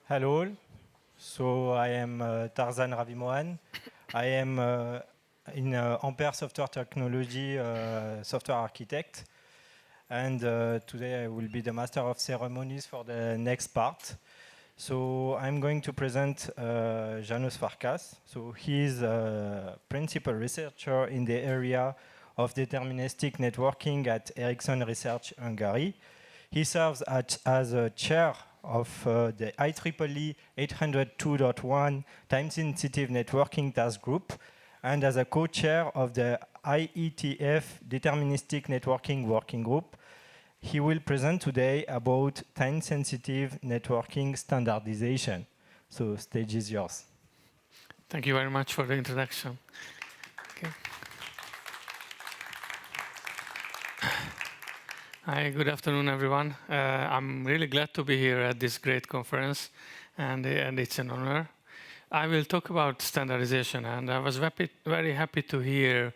Hello, so I am Tarzan Ravimohan. I am in Ampere Software Technology software architect, and today I will be the master of ceremonies for the next part. So I'm going to present János Farkas. So he is a principal researcher in the area of deterministic networking at Ericsson Research, Hungary. He serves as a chair of the IEEE 802.1 time-sensitive networking task group and as a co-chair of the IETF deterministic networking working group. He will present today about time-sensitive networking standardization. So stage is yours. Thank you very much for the introduction. Okay. Hi, good afternoon, everyone. I'm really glad to be here at this great conference, and it's an honor. I will talk about standardization, and I was very happy to hear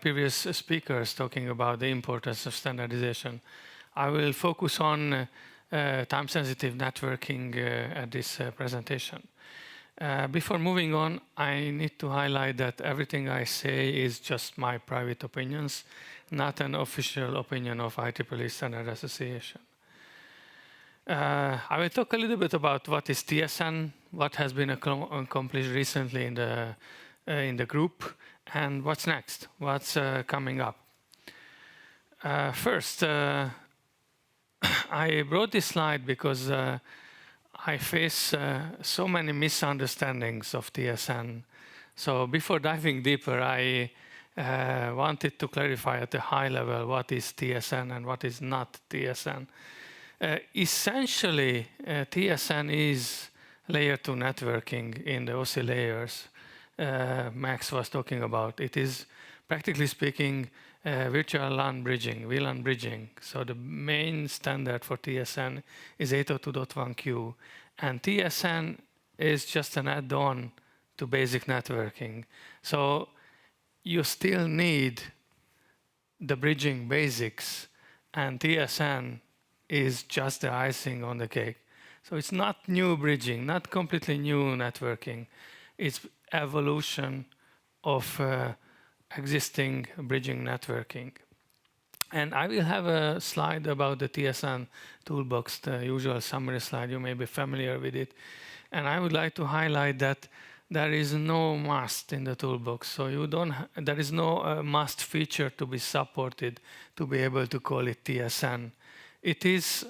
previous speakers talking about the importance of standardization. I will focus on time-sensitive networking at this presentation. Before moving on, I need to highlight that everything I say is just my private opinions, not an official opinion of IEEE Standards Association. I will talk a little bit about what is TSN, what has been accomplished recently in the group, and what's next, what's coming up. First, I brought this slide because I face so many misunderstandings of TSN. So before diving deeper, I wanted to clarify at a high level what is TSN and what is not TSN. Essentially, TSN is layer 2 networking in the OSI layers Max was talking about. It is, practically speaking, virtual LAN bridging, VLAN bridging. So the main standard for TSN is 802.1q. And TSN is just an add-on to basic networking. So you still need the bridging basics, and TSN is just the icing on the cake. So it's not new bridging, not completely new networking. It's evolution of existing bridging networking. And I will have a slide about the TSN toolbox, the usual summary slide. You may be familiar with it. And I would like to highlight that there is no must in the toolbox. So there is no must feature to be supported to be able to call it TSN. It is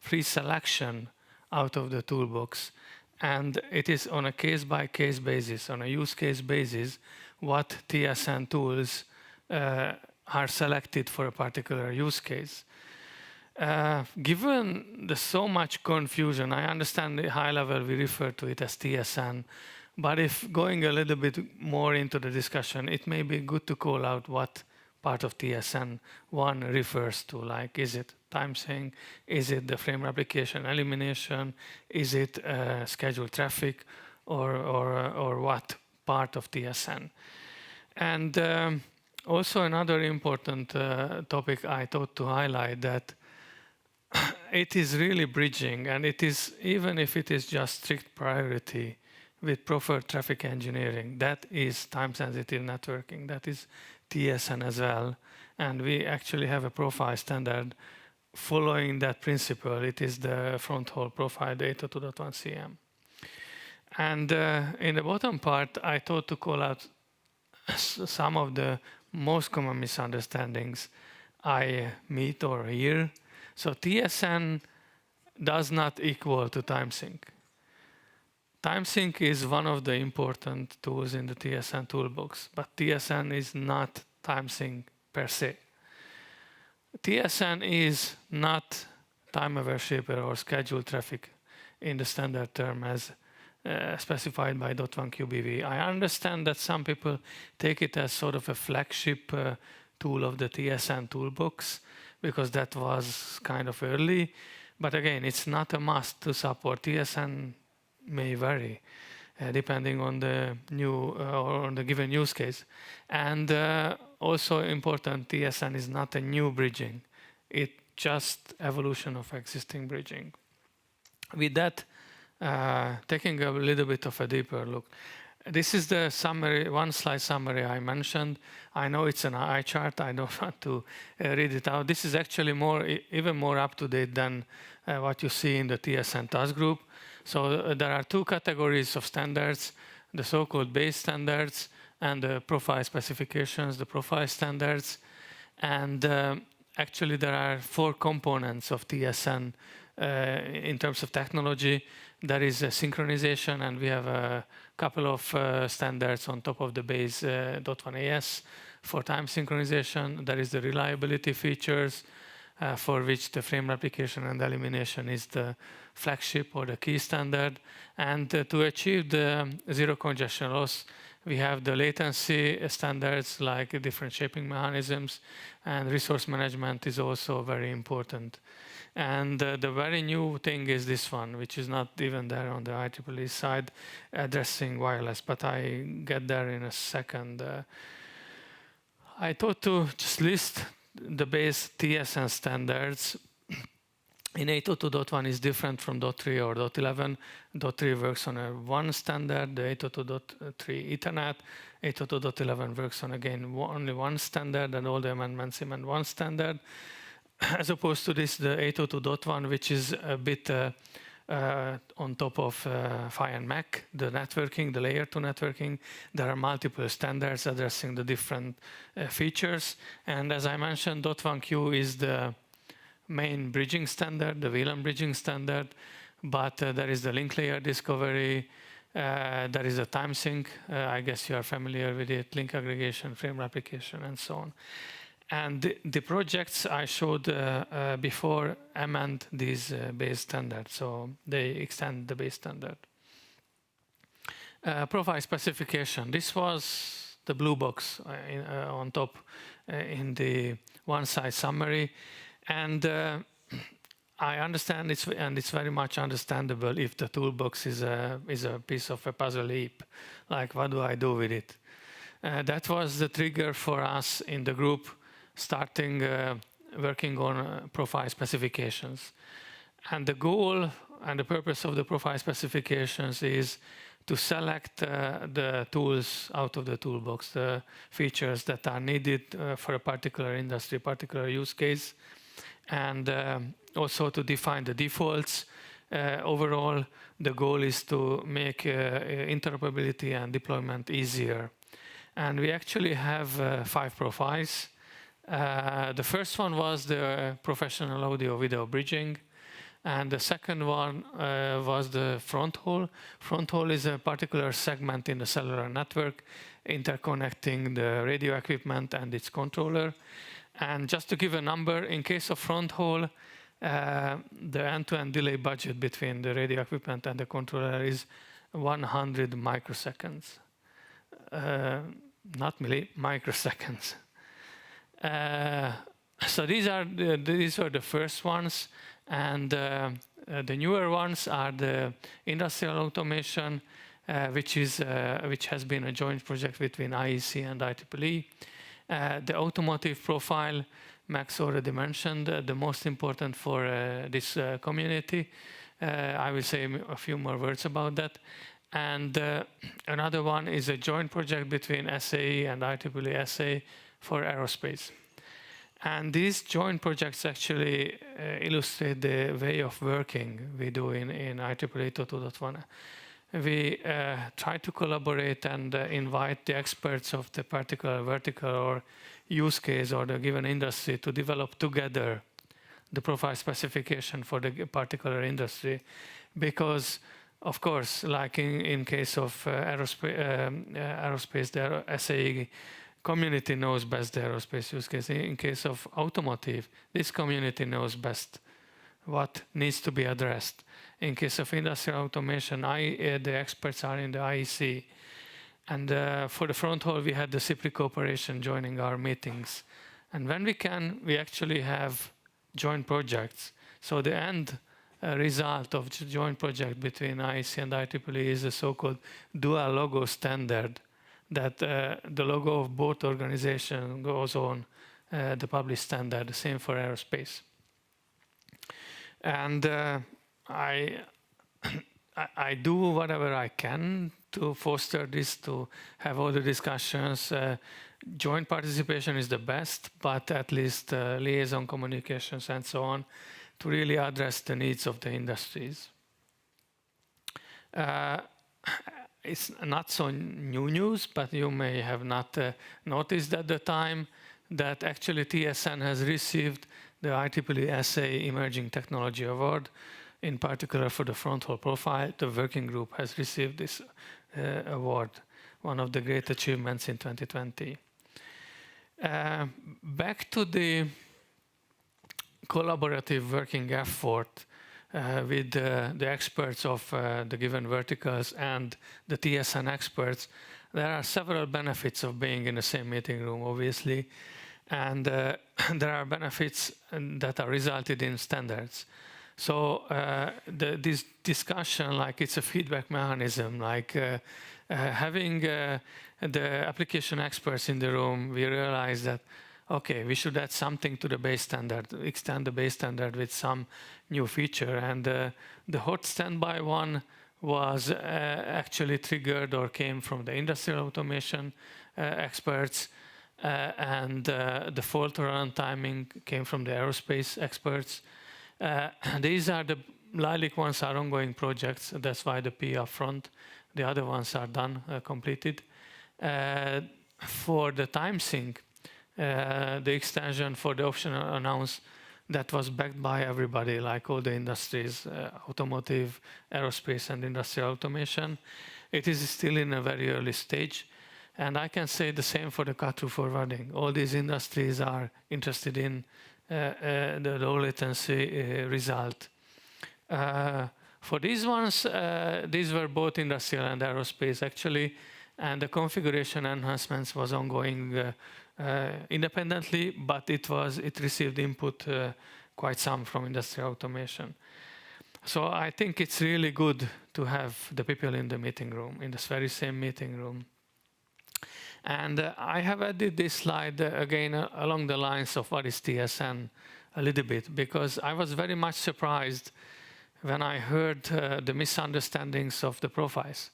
free selection out of the toolbox. And it is on a case-by-case basis, on a use case basis, what TSN tools are selected for a particular use case. Given the so much confusion, I understand at high level we refer to it as TSN, but if going a little bit more into the discussion, it may be good to call out what part of TSN one refers to, like is it time sync, is it the frame replication elimination, is it scheduled traffic, or what part of TSN. And also another important topic I thought to highlight, that it is really bridging, and it is, even if it is just strict priority with proper traffic engineering, that is time-sensitive networking, that is TSN as well. And we actually have a profile standard following that principle. It is the front haul profile, the 802.1cm. And in the bottom part, I thought to call out some of the most common misunderstandings I meet or hear. So TSN does not equal to time sync. Time sync is one of the important tools in the TSN toolbox, but TSN is not time sync per se. TSN is not time-aware shaper or scheduled traffic in the standard term as specified by .1QBV. I understand that some people take it as sort of a flagship tool of the TSN toolbox because that was kind of early. But again, it's not a must to support. TSN may vary depending on the new or on the given use case. And also important, TSN is not a new bridging. It's just evolution of existing bridging. With that, taking a little bit of a deeper look. This is the summary, one slide summary I mentioned. I know it's an eye chart. I don't want to read it out. This is actually even more up to date than what you see in the TSN task group. So there are two categories of standards, the so-called base standards and the profile specifications, the profile standards. And actually there are 4 components of TSN in terms of technology. There is a synchronization, and we have a couple of standards on top of the base .1 AS for time synchronization. There is the reliability features for which the frame replication and elimination is the flagship or the key standard. And to achieve the zero congestion loss, we have the latency standards like different shaping mechanisms, and resource management is also very important. And the very new thing is this one, which is not even there on the IEEE side, addressing wireless, but I get there in a second. I thought to just list the base TSN standards. In 802.1 is different from .3 or .11. .3 works on a one standard, the 802.3 Ethernet. 802.11 works on, again, only one standard, and all the amendments in one standard. As opposed to this, the 802.1, which is a bit on top of Phi and Mac, the networking, the layer 2 networking. There are multiple standards addressing the different features. And as I mentioned, .1Q is the main bridging standard, the VLAN bridging standard. But there is the link layer discovery. There is a time sync. I guess you are familiar with it, link aggregation, frame replication, and so on. And the projects I showed before amend these base standards, so they extend the base standard. Profile specification. This was the blue box on top in the one-side summary. And I understand it's very much understandable if the toolbox is a piece of a puzzle heap. Like, what do I do with it? That was the trigger for us in the group starting working on profile specifications. And the goal and the purpose of the profile specifications is to select the tools out of the toolbox, the features that are needed for a particular industry, particular use case, and also to define the defaults. Overall, the goal is to make interoperability and deployment easier. And we actually have 5 profiles. The first one was the professional audio video bridging, and the second one was the front haul. Front haul is a particular segment in the cellular network interconnecting the radio equipment and its controller. And just to give a number, in case of front haul, the end-to-end delay budget between the radio equipment and the controller is 100 microseconds. Not milli, microseconds. So these were the first ones, and the newer ones are the industrial automation, which has been a joint project between IEC and IEEE. The automotive profile, Max already mentioned, the most important for this community. I will say a few more words about that. And another one is a joint project between SAE and IEEE SA for aerospace. And these joint projects actually illustrate the way of working we do in IEEE 802.1. We try to collaborate and invite the experts of the particular vertical or use case or the given industry to develop together the profile specification for the particular industry. Because, of course, like in case of aerospace, the SAE community knows best the aerospace use case. In case of automotive, this community knows best what needs to be addressed. In case of industrial automation, the experts are in the IEC. And for the front haul, we had the CIPRI cooperation joining our meetings. And when we can, we actually have joint projects. So the end result of the joint project between IEC and IEEE is a so-called dual logo standard, that the logo of both organizations goes on the published standard, the same for aerospace. And I do whatever I can to foster this, to have all the discussions. Joint participation is the best, but at least liaison communications and so on, to really address the needs of the industries. It's not so new news, but you may have not noticed at the time that actually TSN has received the IEEE SA Emerging Technology Award, in particular for the front hole profile. The working group has received this award, one of the great achievements in 2020. Back to the collaborative working effort with the experts of the given verticals and the TSN experts. There are several benefits of being in the same meeting room, obviously, and there are benefits that are resulted in standards. So this discussion, like it's a feedback mechanism, like having the application experts in the room, we realize that, okay, we should add something to the base standard, extend the base standard with some new feature. And the hot standby one was actually triggered or came from the industrial automation experts, and the fault tolerant timing came from the aerospace experts. These are the lilac ones are ongoing projects, that's why the P up front. The other ones are done, completed. For the time sync, the extension for the option announced, that was backed by everybody, like all the industries, automotive, aerospace, and industrial automation. It is still in a very early stage. And I can say the same for the cut-through forwarding. All these industries are interested in the low latency result. For these ones, these were both industrial and aerospace actually, and the configuration enhancements was ongoing independently, but it received input quite some from industrial automation. So I think it's really good to have the people in the meeting room, in this very same meeting room. And I have added this slide again along the lines of what is TSN a little bit, because I was very much surprised when I heard the misunderstandings of the profiles.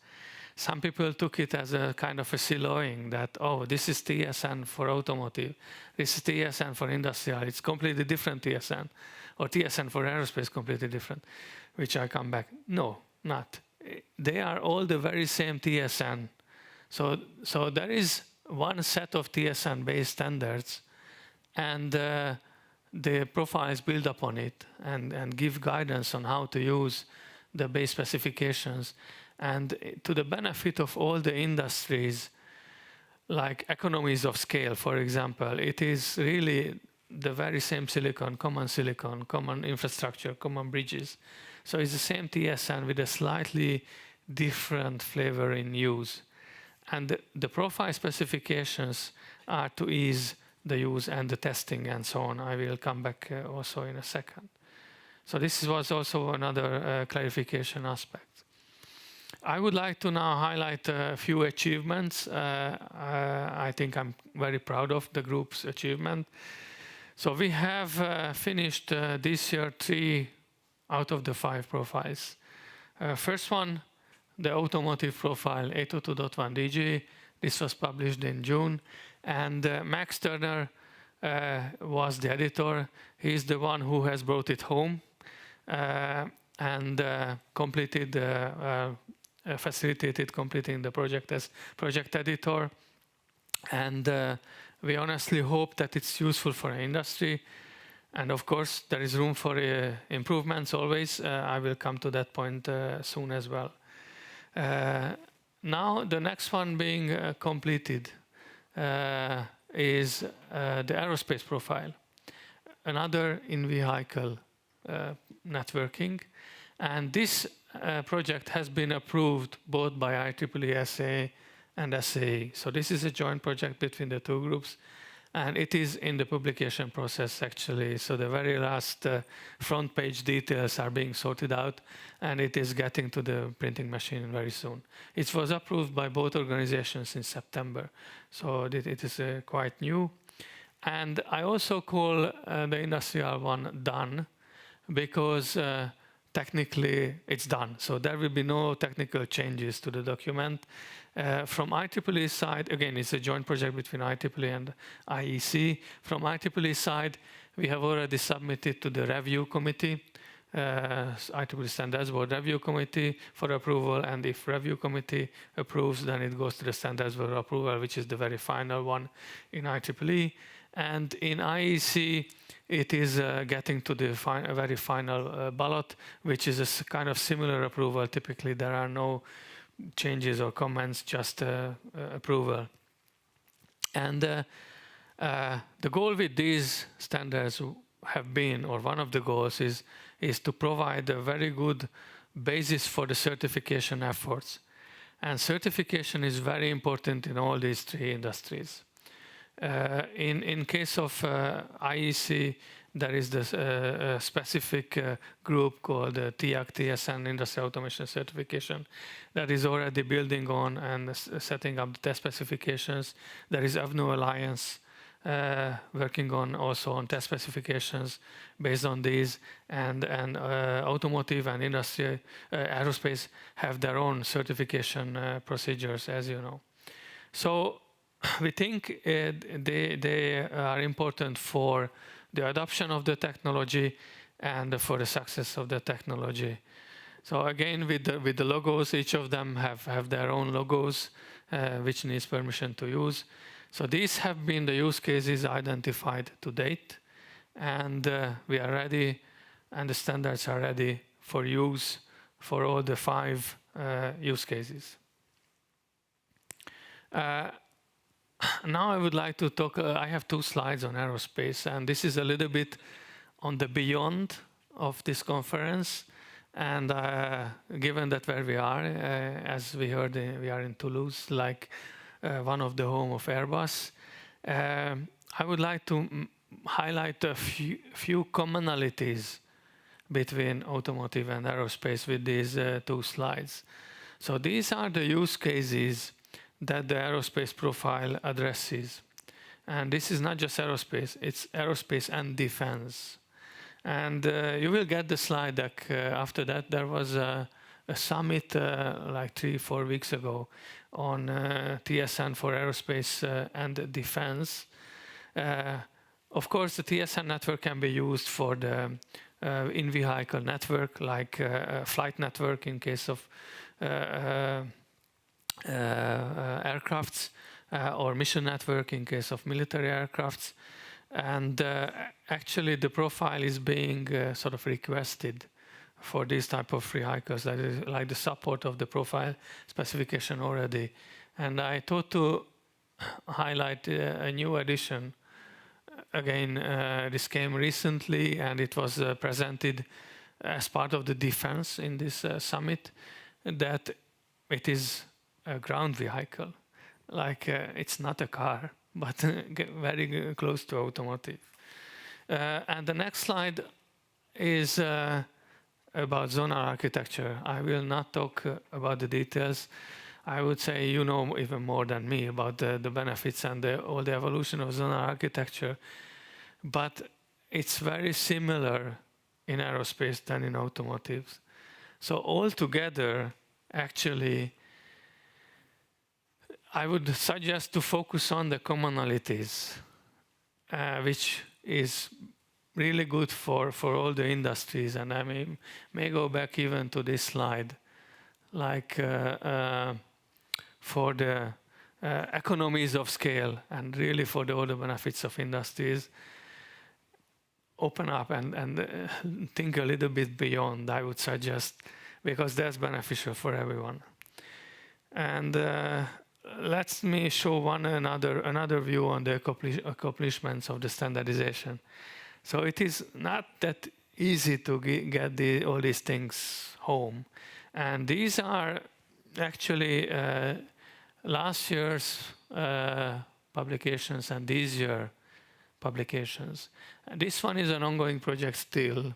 Some people took it as a kind of a siloing that, oh, this is TSN for automotive, this is TSN for industrial, it's completely different TSN, or TSN for aerospace, completely different, which I come back. No, not. They are all the very same TSN. So there is one set of TSN-based standards, and the profiles build upon it and give guidance on how to use the base specifications. And to the benefit of all the industries, like economies of scale, for example, it is really the very same silicon, common infrastructure, common bridges. So it's the same TSN with a slightly different flavor in use. And the profile specifications are to ease the use and the testing and so on. I will come back also in a second. So this was also another clarification aspect. I would like to now highlight a few achievements. I think I'm very proud of the group's achievement. So we have finished this year 3 out of the 5 profiles. First one, the automotive profile 802.1 DG. This was published in June. And Max Turner was the editor. He's the one who has brought it home and completed, facilitated completing the project as project editor. And we honestly hope that it's useful for the industry. And of course, there is room for improvements always. I will come to that point soon as well. Now, the next one being completed is the aerospace profile, another in-vehicle networking. And this project has been approved both by IEEE SA and SAE. So this is a joint project between the two groups. And it is in the publication process actually. So the very last front page details are being sorted out, and it is getting to the printing machine very soon. It was approved by both organizations in September, so it is quite new. And I also call the industrial one done, because technically it's done. So there will be no technical changes to the document. From IEEE side, again, it's a joint project between IEEE and IEC. From IEEE side, we have already submitted to the review committee, IEEE Standards Board Review Committee for approval, and if review committee approves, then it goes to the Standards Board approval, which is the very final one in IEEE. And in IEC, it is getting to the very final ballot, which is a kind of similar approval. Typically, there are no changes or comments, just approval. And the goal with these standards have been, or one of the goals is to provide a very good basis for the certification efforts. And certification is very important in all these three industries. In case of IEC, there is this specific group called TIAC, TSN, Industrial Automation Certification, that is already building on and setting up the test specifications. There is AVNO Alliance working on also on test specifications based on these, and automotive and industry, aerospace have their own certification procedures, as you know. So we think they are important for the adoption of the technology and for the success of the technology. So again, with the logos, each of them have their own logos, which needs permission to use. So these have been the use cases identified to date, and we are ready, and the standards are ready for use for all the 5 use cases. Now I would like to talk, I have 2 slides on aerospace, and this is a little bit on the beyond of this conference. And given that where we are, as we heard, we are in Toulouse, like one of the home of Airbus, I would like to highlight a few commonalities between automotive and aerospace with these 2 slides. So these are the use cases that the aerospace profile addresses. And this is not just aerospace, it's aerospace and defense. And you will get the slide deck after that. There was a summit like 3-4 weeks ago on TSN for aerospace and defense. Of course, the TSN network can be used for the in-vehicle network, like flight network in case of aircrafts, or mission network in case of military aircrafts. And actually the profile is being sort of requested for these type of vehicles, that is like the support of the profile specification already. And I thought to highlight a new addition. Again, this came recently, and it was presented as part of the defense in this summit, that it is a ground vehicle. Like it's not a car, but very close to automotive. And the next slide is about zonal architecture. I will not talk about the details. I would say you know even more than me about the benefits and all the evolution of zonal architecture. But it's very similar in aerospace than in automotive. So altogether, actually, I would suggest to focus on the commonalities, which is really good for all the industries. And I may go back even to this slide, like for the economies of scale and really for all the benefits of industries. Open up and think a little bit beyond, I would suggest, because that's beneficial for everyone. And let me show another view on the accomplishments of the standardization. So it is not that easy to get all these things home. And these are actually last year's publications and this year publications. And this one is an ongoing project still,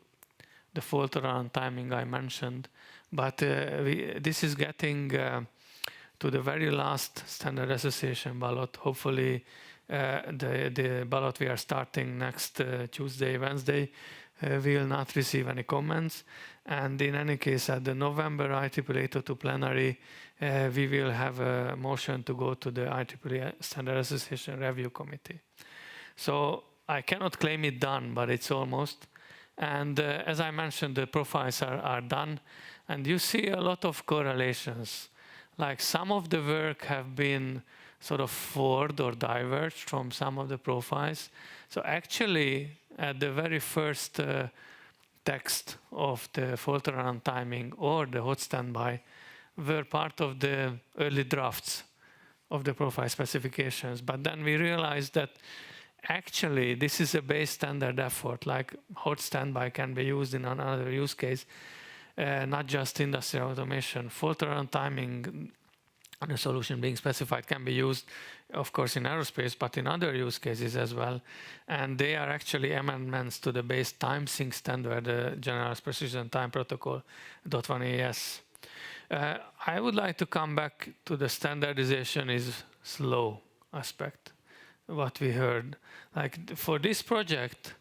the fault around timing I mentioned, but this is getting to the very last Standard Association ballot. Hopefully the ballot we are starting next Tuesday, Wednesday, will not receive any comments. And in any case, at the November IEEE 802 plenary, we will have a motion to go to the IEEE Standards Association Review Committee. So I cannot claim it done, but it's almost. And as I mentioned, the profiles are done. And you see a lot of correlations. Like some of the work have been sort of forward or diverged from some of the profiles. So actually, at the very first text of the fault around timing or the hot standby were part of the early drafts of the profile specifications. But then we realized that actually this is a base standard effort, like hot standby can be used in another use case, not just industrial automation. Fault around timing and a solution being specified can be used, of course, in aerospace, but in other use cases as well. And they are actually amendments to the base time sync standard, the General Precision Time Protocol .1AS. I would like to come back to the standardization is slow aspect, what we heard. Like for this project,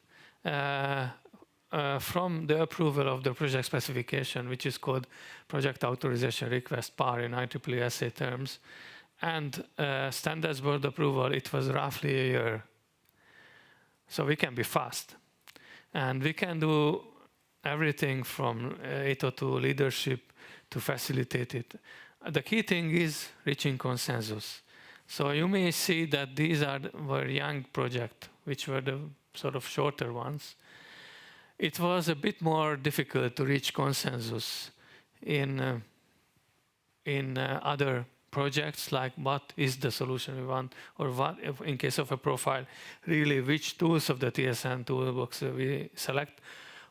from the approval of the project specification, which is called Project Authorization Request PAR in IEEE SA terms, and Standards Board approval, it was roughly a year. So we can be fast. And we can do everything from 802 leadership to facilitate it. The key thing is reaching consensus. So you may see that these were young projects, which were the sort of shorter ones. It was a bit more difficult to reach consensus in other projects, like what is the solution we want, or what, in case of a profile, really which tools of the TSN toolbox we select,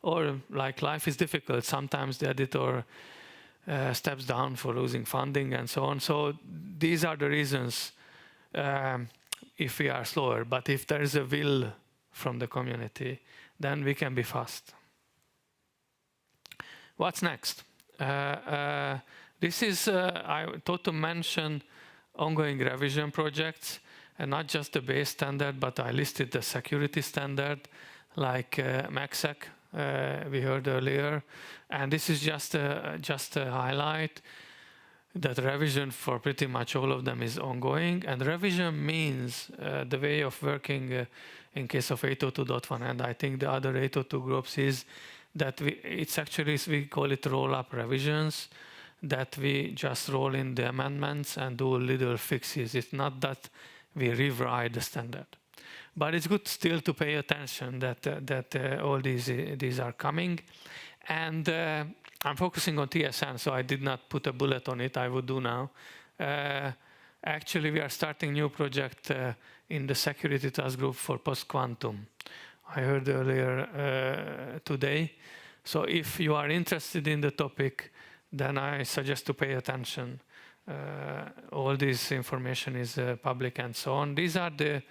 or like life is difficult. Sometimes the editor steps down for losing funding and so on. So these are the reasons if we are slower, but if there is a will from the community, then we can be fast. What's next? This is, I thought to mention ongoing revision projects, and not just the base standard, but I listed the security standard, like MACSEC, we heard earlier. And this is just a highlight that revision for pretty much all of them is ongoing. And revision means the way of working in case of 802.1, and I think the other 802 groups is that it's actually, we call it roll-up revisions, that we just roll in the amendments and do little fixes. It's not that we rewrite the standard. But it's good still to pay attention that all these are coming. And I'm focusing on TSN, so I did not put a bullet on it. I would do now. Actually, we are starting new project in the security task group for post-quantum. I heard earlier today. So if you are interested in the topic, then I suggest to pay attention. All this information is public and so on. These are the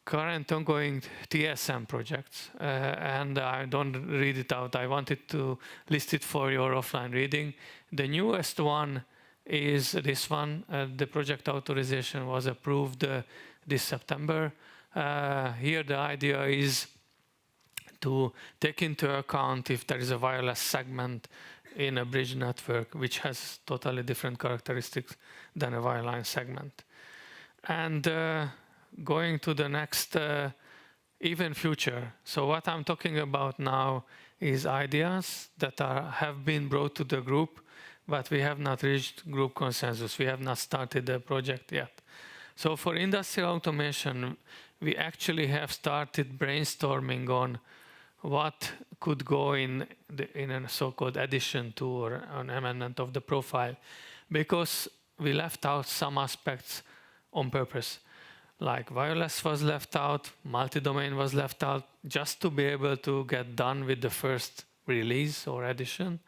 current ongoing TSM projects, and I don't read it out. I wanted to list it for your offline reading. The newest one is this one. The project authorization was approved this September. Here the idea is to take into account if there is a wireless segment in a bridge network which has totally different characteristics than a wireline segment. And going to the next even future. So what I'm talking about now is ideas that have been brought to the group, but we have not reached group consensus. We have not started the project yet. So for industrial automation, we actually have started brainstorming on what could go in a so-called addition to or an amendment of the profile, because we left out some aspects on purpose. Like wireless was left out, multi-domain was left out, just to be able to get done with the first release or addition.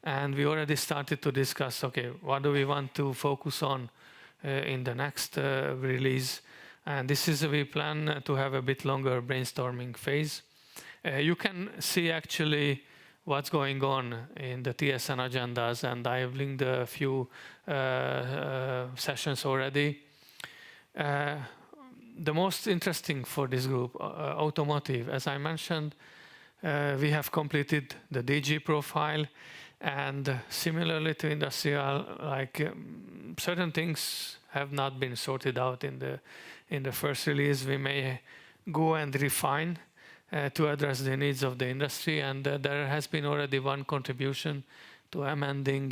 And we already started to discuss, okay, what do we want to focus on in the next release? And this is, we plan to have a bit longer brainstorming phase. You can see actually what's going on in the TSN agendas, and I have linked a few sessions already. The most interesting for this group, automotive, as I mentioned, we have completed the DG profile, and similarly to industrial, like certain things have not been sorted out in the first release. We may go and refine to address the needs of the industry, and there has been already one contribution to amending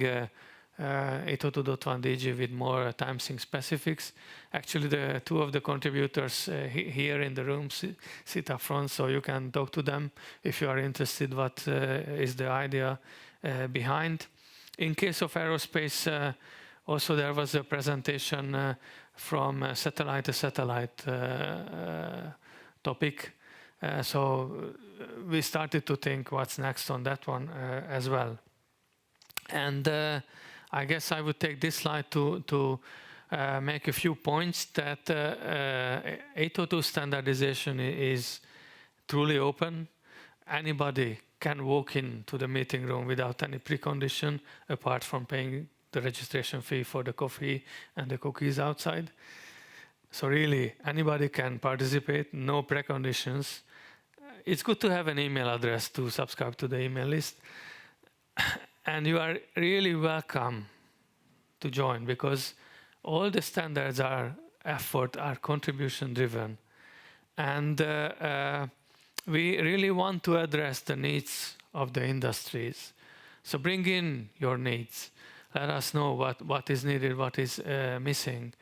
802.1 DG with more time sync specifics. Actually, the two of the contributors here in the room sit up front, so you can talk to them if you are interested what is the idea behind. In case of aerospace, also there was a presentation from satellite to satellite topic. So we started to think what's next on that one as well. And I guess I would take this slide to make a few points that 802 standardization is truly open. Anybody can walk into the meeting room without any precondition, apart from paying the registration fee for the coffee and the cookies outside. So really, anybody can participate, no preconditions. It's good to have an email address to subscribe to the email list. And you are really welcome to join, because all the standards are contribution driven. And we really want to address the needs of the industries. So bring in your needs. Let us know what is needed, what is missing.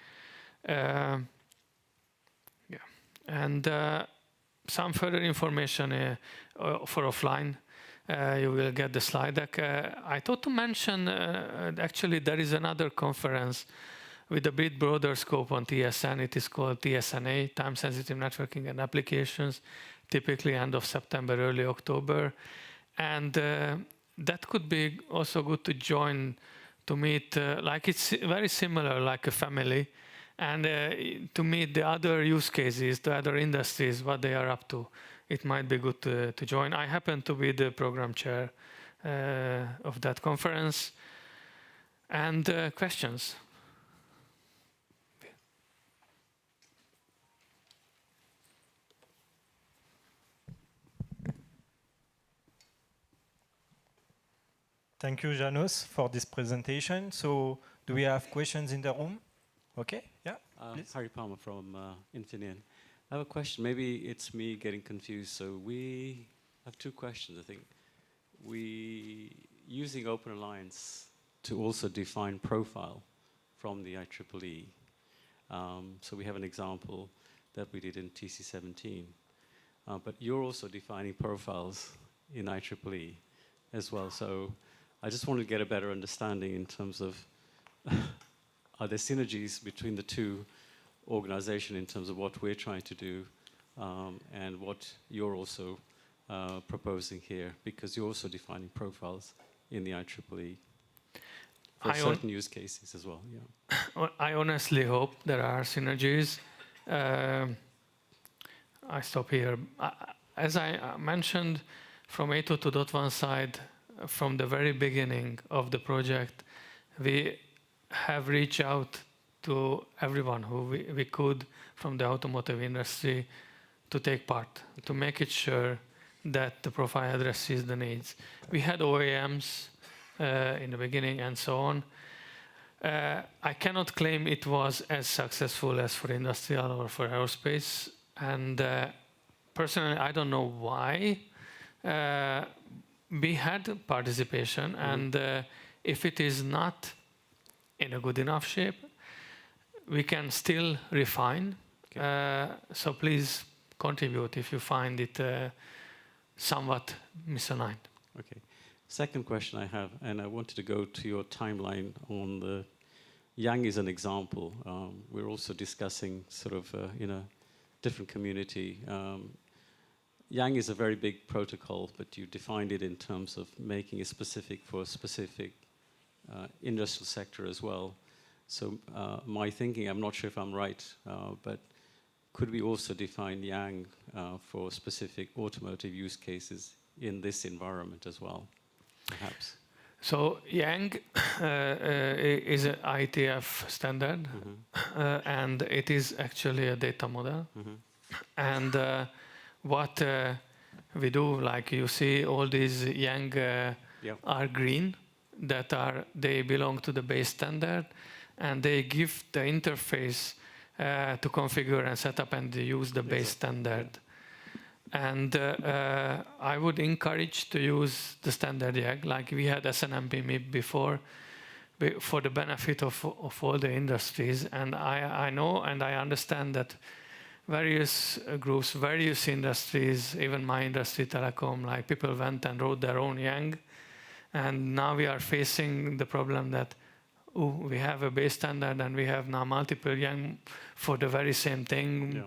And some further information for offline. You will get the slide deck. I thought to mention, actually there is another conference with a bit broader scope on TSN. It is called TSNA, Time Sensitive Networking and Applications, typically end of September, early October. And that could be also good to join, to meet, like it's very similar, like a family, and to meet the other use cases, the other industries, what they are up to. It might be good to join. I happen to be the program chair of that conference. And questions? Thank you, János, for this presentation. So, do we have questions in the room? Okay, yeah, please. Harry Palmer from Infineon. I have a question. Maybe it's me getting confused. So we have two questions, I think. We using Open Alliance to also define profile from the IEEE. So we have an example that we did in TC17. But you're also defining profiles in IEEE as well. So I just want to get a better understanding in terms of are there synergies between the two organization in terms of what we're trying to do and what you're also proposing here, because you're also defining profiles in the IEEE for certain use cases as well. Yeah. I honestly hope there are synergies. I stop here. As I mentioned, from 802.1 side, from the very beginning of the project, we have reached out to everyone who we could from the automotive industry to take part, to make it sure that the profile addresses the needs. We had OEMs in the beginning and so on. I cannot claim it was as successful as for industrial or for aerospace. And personally, I don't know why. We had participation, and if it is not in a good enough shape, we can still refine. Okay. So please contribute if you find it somewhat misaligned. Okay. Second question I have, and I wanted to go to your timeline on the Yang is an example. We're also discussing sort of in a different community. Yang is a very big protocol, but you defined it in terms of making it specific for a specific industrial sector as well. So my thinking, I'm not sure if I'm right, but could we also define Yang for specific automotive use cases in this environment as well, perhaps? So Yang is an IETF standard, and it is actually a data model. And what we do, like you see, all these Yang are green, they belong to the base standard, and they give the interface to configure and set up and use the base standard. And I would encourage to use the standard Yang, like we had SNMP MIP before, for the benefit of all the industries. And I know and I understand that various groups, various industries, even my industry, telecom, like people went and wrote their own Yang. And now we are facing the problem that we have a base standard and we have now multiple Yang for the very same thing.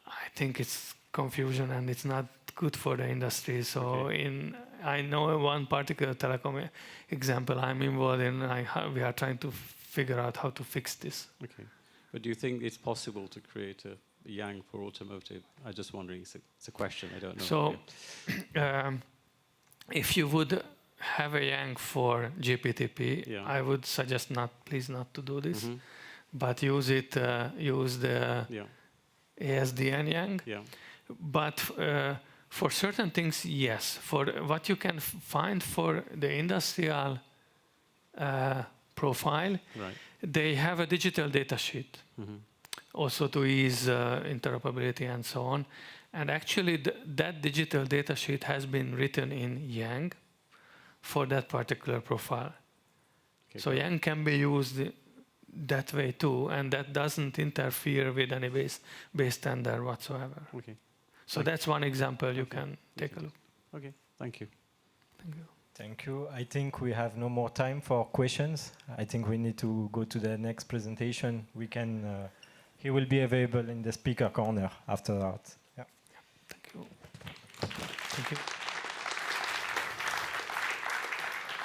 I think it's confusion and it's not good for the industry. So I know one particular telecom example I'm involved in. We are trying to figure out how to fix this. Okay, but do you think it's possible to create a Yang for automotive? I'm just wondering. It's a question. I don't know. So, if you would have a Yang for GPTP, I would suggest please not to do this, but use the ASDN Yang. But for certain things, yes. For what you can find for the industrial profile, they have a digital data sheet, also to ease interoperability and so on. And actually, that digital data sheet has been written in Yang for that particular profile. So Yang can be used that way too, and that doesn't interfere with any base standard whatsoever. So that's one example you can take a look. Okay, thank you. Thank you. Thank you. I think we have no more time for questions. I think we need to go to the next presentation. He will be available in the speaker corner after that.